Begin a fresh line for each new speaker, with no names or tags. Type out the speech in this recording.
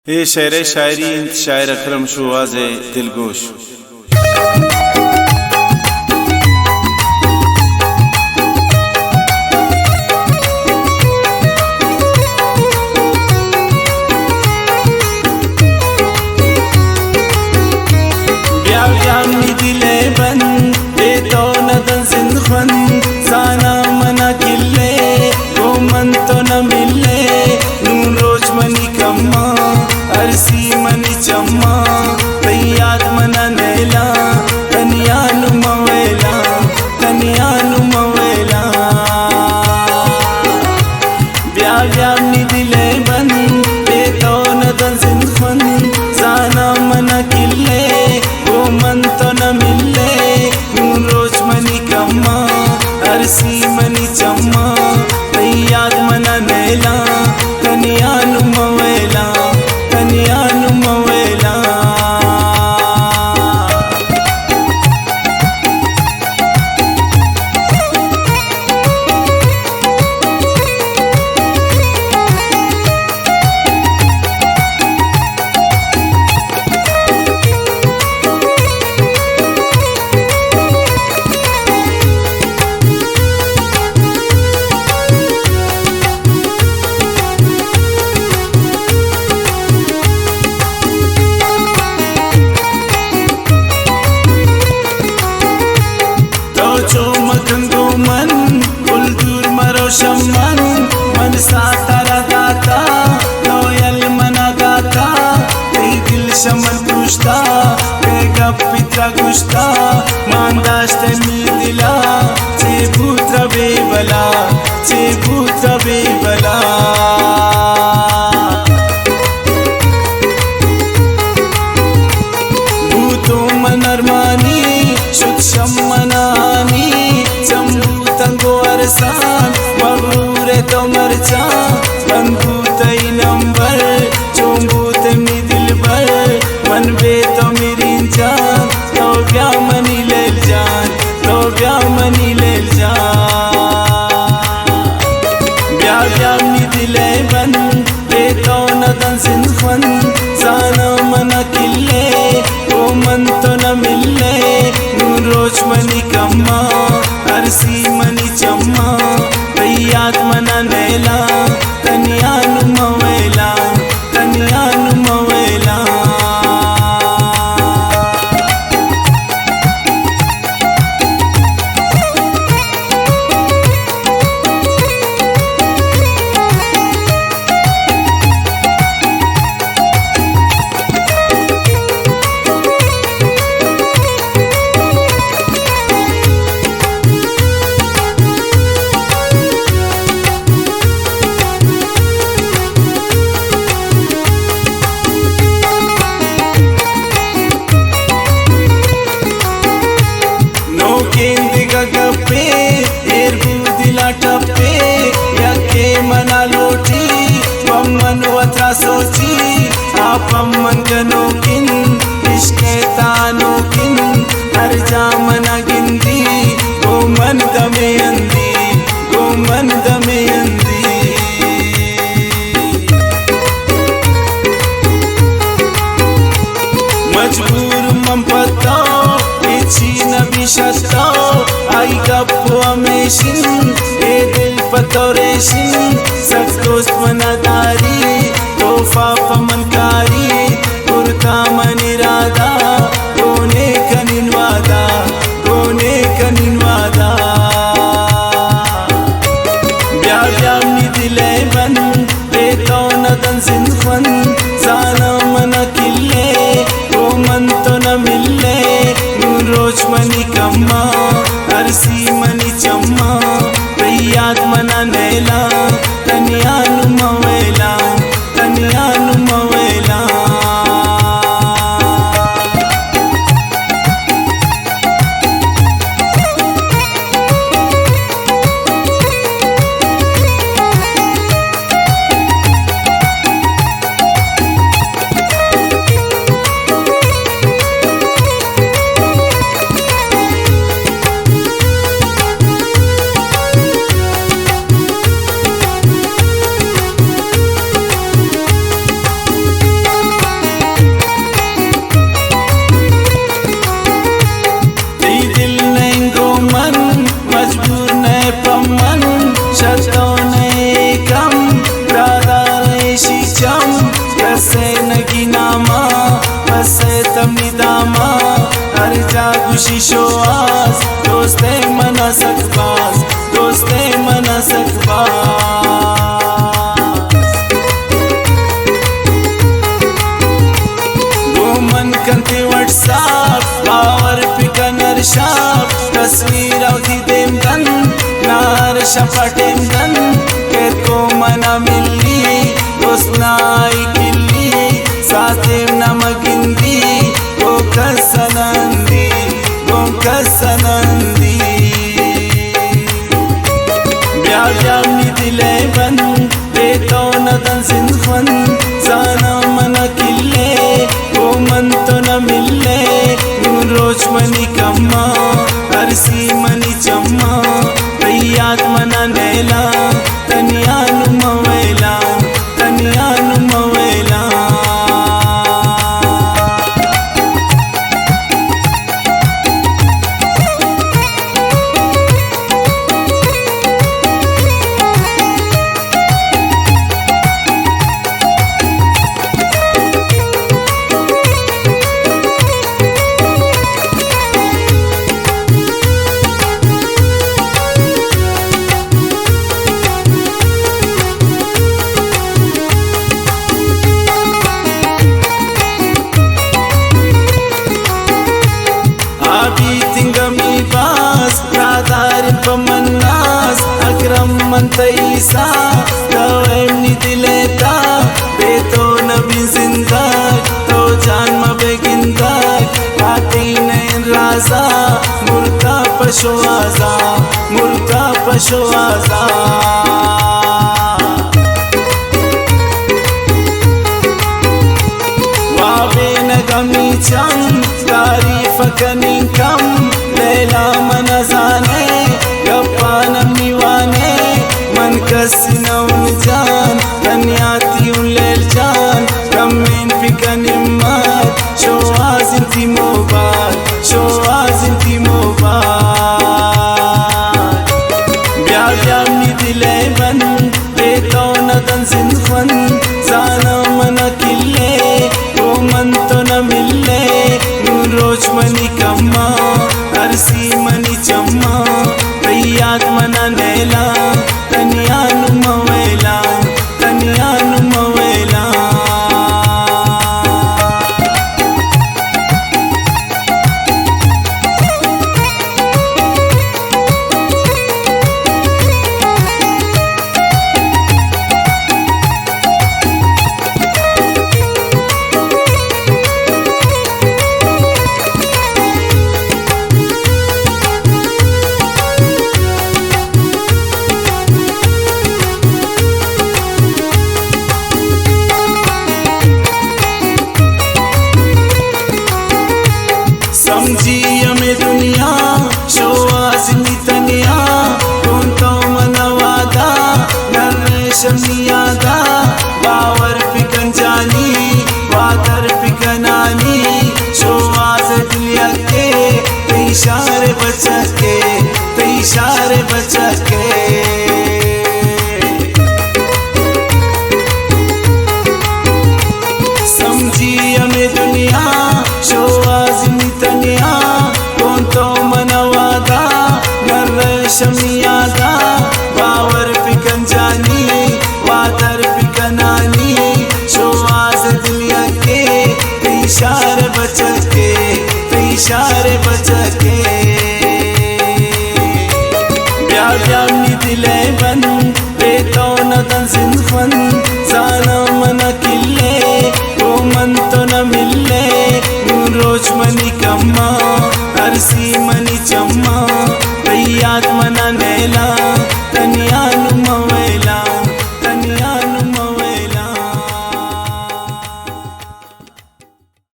ये शेर शायरी शायर अकरम शुआज़ दिलगोश। ब्याव्यामी दिले बन ये तो नदन सिंधवन साना मना किले वो मन तो न मिले नून रोज मनी कम्मा अरसी मनी चम्मा तैयाद मना नेला तनियानु मवेला तनियानु मवेला ब्याव्यामी दिले बन ये तो नदन सिंधवन साना मना किले वो मन तो न मिले नून रोज मनी कम्मा अरसी मनी चम्मा तैयाद मना नेला तनियानु मवेला तनियानु मवेला। शमन मन सातारा गाता लोयल मना गाता दिल शमन पुष्टा पित्रा गुष्टा मांदाश्त मी दिला चे पुत्र बेबला चे पुत्र बेबला भूतो मनर्मानी शुद्ध शमनानी चंबूतंगो अरसान तो मरचा बनबूत नंबर चोंबूत मी दिल भर मन बे तो मेरी जान तो ब्या मनी ले जान तो ब्या मनी ले जान ब्या ब्या मी दिले बन बे तो नदन सिंधवन साना मना किले वो मन तो न मिले नून रोज मनी कम्मा अरसी मनी चम्मा तैयाद मना नेला तनियानु मवेला तनियानु मवेला। गप्पे दिला टप्पे यके मना लोटी पम्मन वत्रा सोची आपम्मन गनोकिन इश्के तानोकिन हर जा मना गिंदी गो मन दमे अंदी गो मन दमे अंदी मजबूर मंपता इच्छी नबी शता आई गप्पो अमेशिन ए दिल पतोरेशिन सब दोस्त मनादारी तोहफा पमनकारी पुरका मनिरादा गोने कनिनवादा गोने कनिनवादा ब्या ब्या मी दिले बन बे तो नदन सिंधवन साना मना किले वो मन तो न मिले नून रोज मनी कम्मा अरसी मनी चम्मा तैयाद मना नेला तनियानु मवेला तनियानु मवेला। samni dama arja gushi shoas doste mana sakbas doste mana sakbas woman kanti whatsapp power pikanar shop tasveer avdi dem dan nar shapatem dan ke ko mana milli dosnai killi satem namagindi go kasanandi byam ni dile ban deto na dan sinkhwan sana mana kille go man to na mille nun roj mani kamma arsi mani chamma riyat mana nela taniyanu mawela Mantaisa tawem ni dileta beto nabi zindag to jaan ma begindag aati nain raza murta pashoaza wabe nagami cham taarif kanin kam leila manazane gapana miwane मन कसना उलझान तन्याती उल्लेल जान कमें पिकन इम्मत शो आज़िंती mobile ब्याम नि दिले बन बेतो न दन सिंखवन जाना मना किल्ले वो मन तो न मिले नून रोज मनी कम्मा अरसी मनी चम्मा रैयात मना नेला taniyanu mawela समझी हमें दुनिया शो आज़मी तनिया कौन तो मनवादा नर्रे शमियादा बावर पिकन जानी वादर पिकनानी शो आज़ दुनिया के इशारे बचके समझी हमें दुनिया शो आज़मी तनिया कौन तो मनवादा नर्रे शमियादा बावर पिकन जानी वादर पिकनानी शो आज़ दुनिया के इशारे बचके ब्याम नि दिले बन बेतो न दन सिंखवन जाना मना किल्ले वो मन तो न मिले नून रोज मनी कम्मा अरसी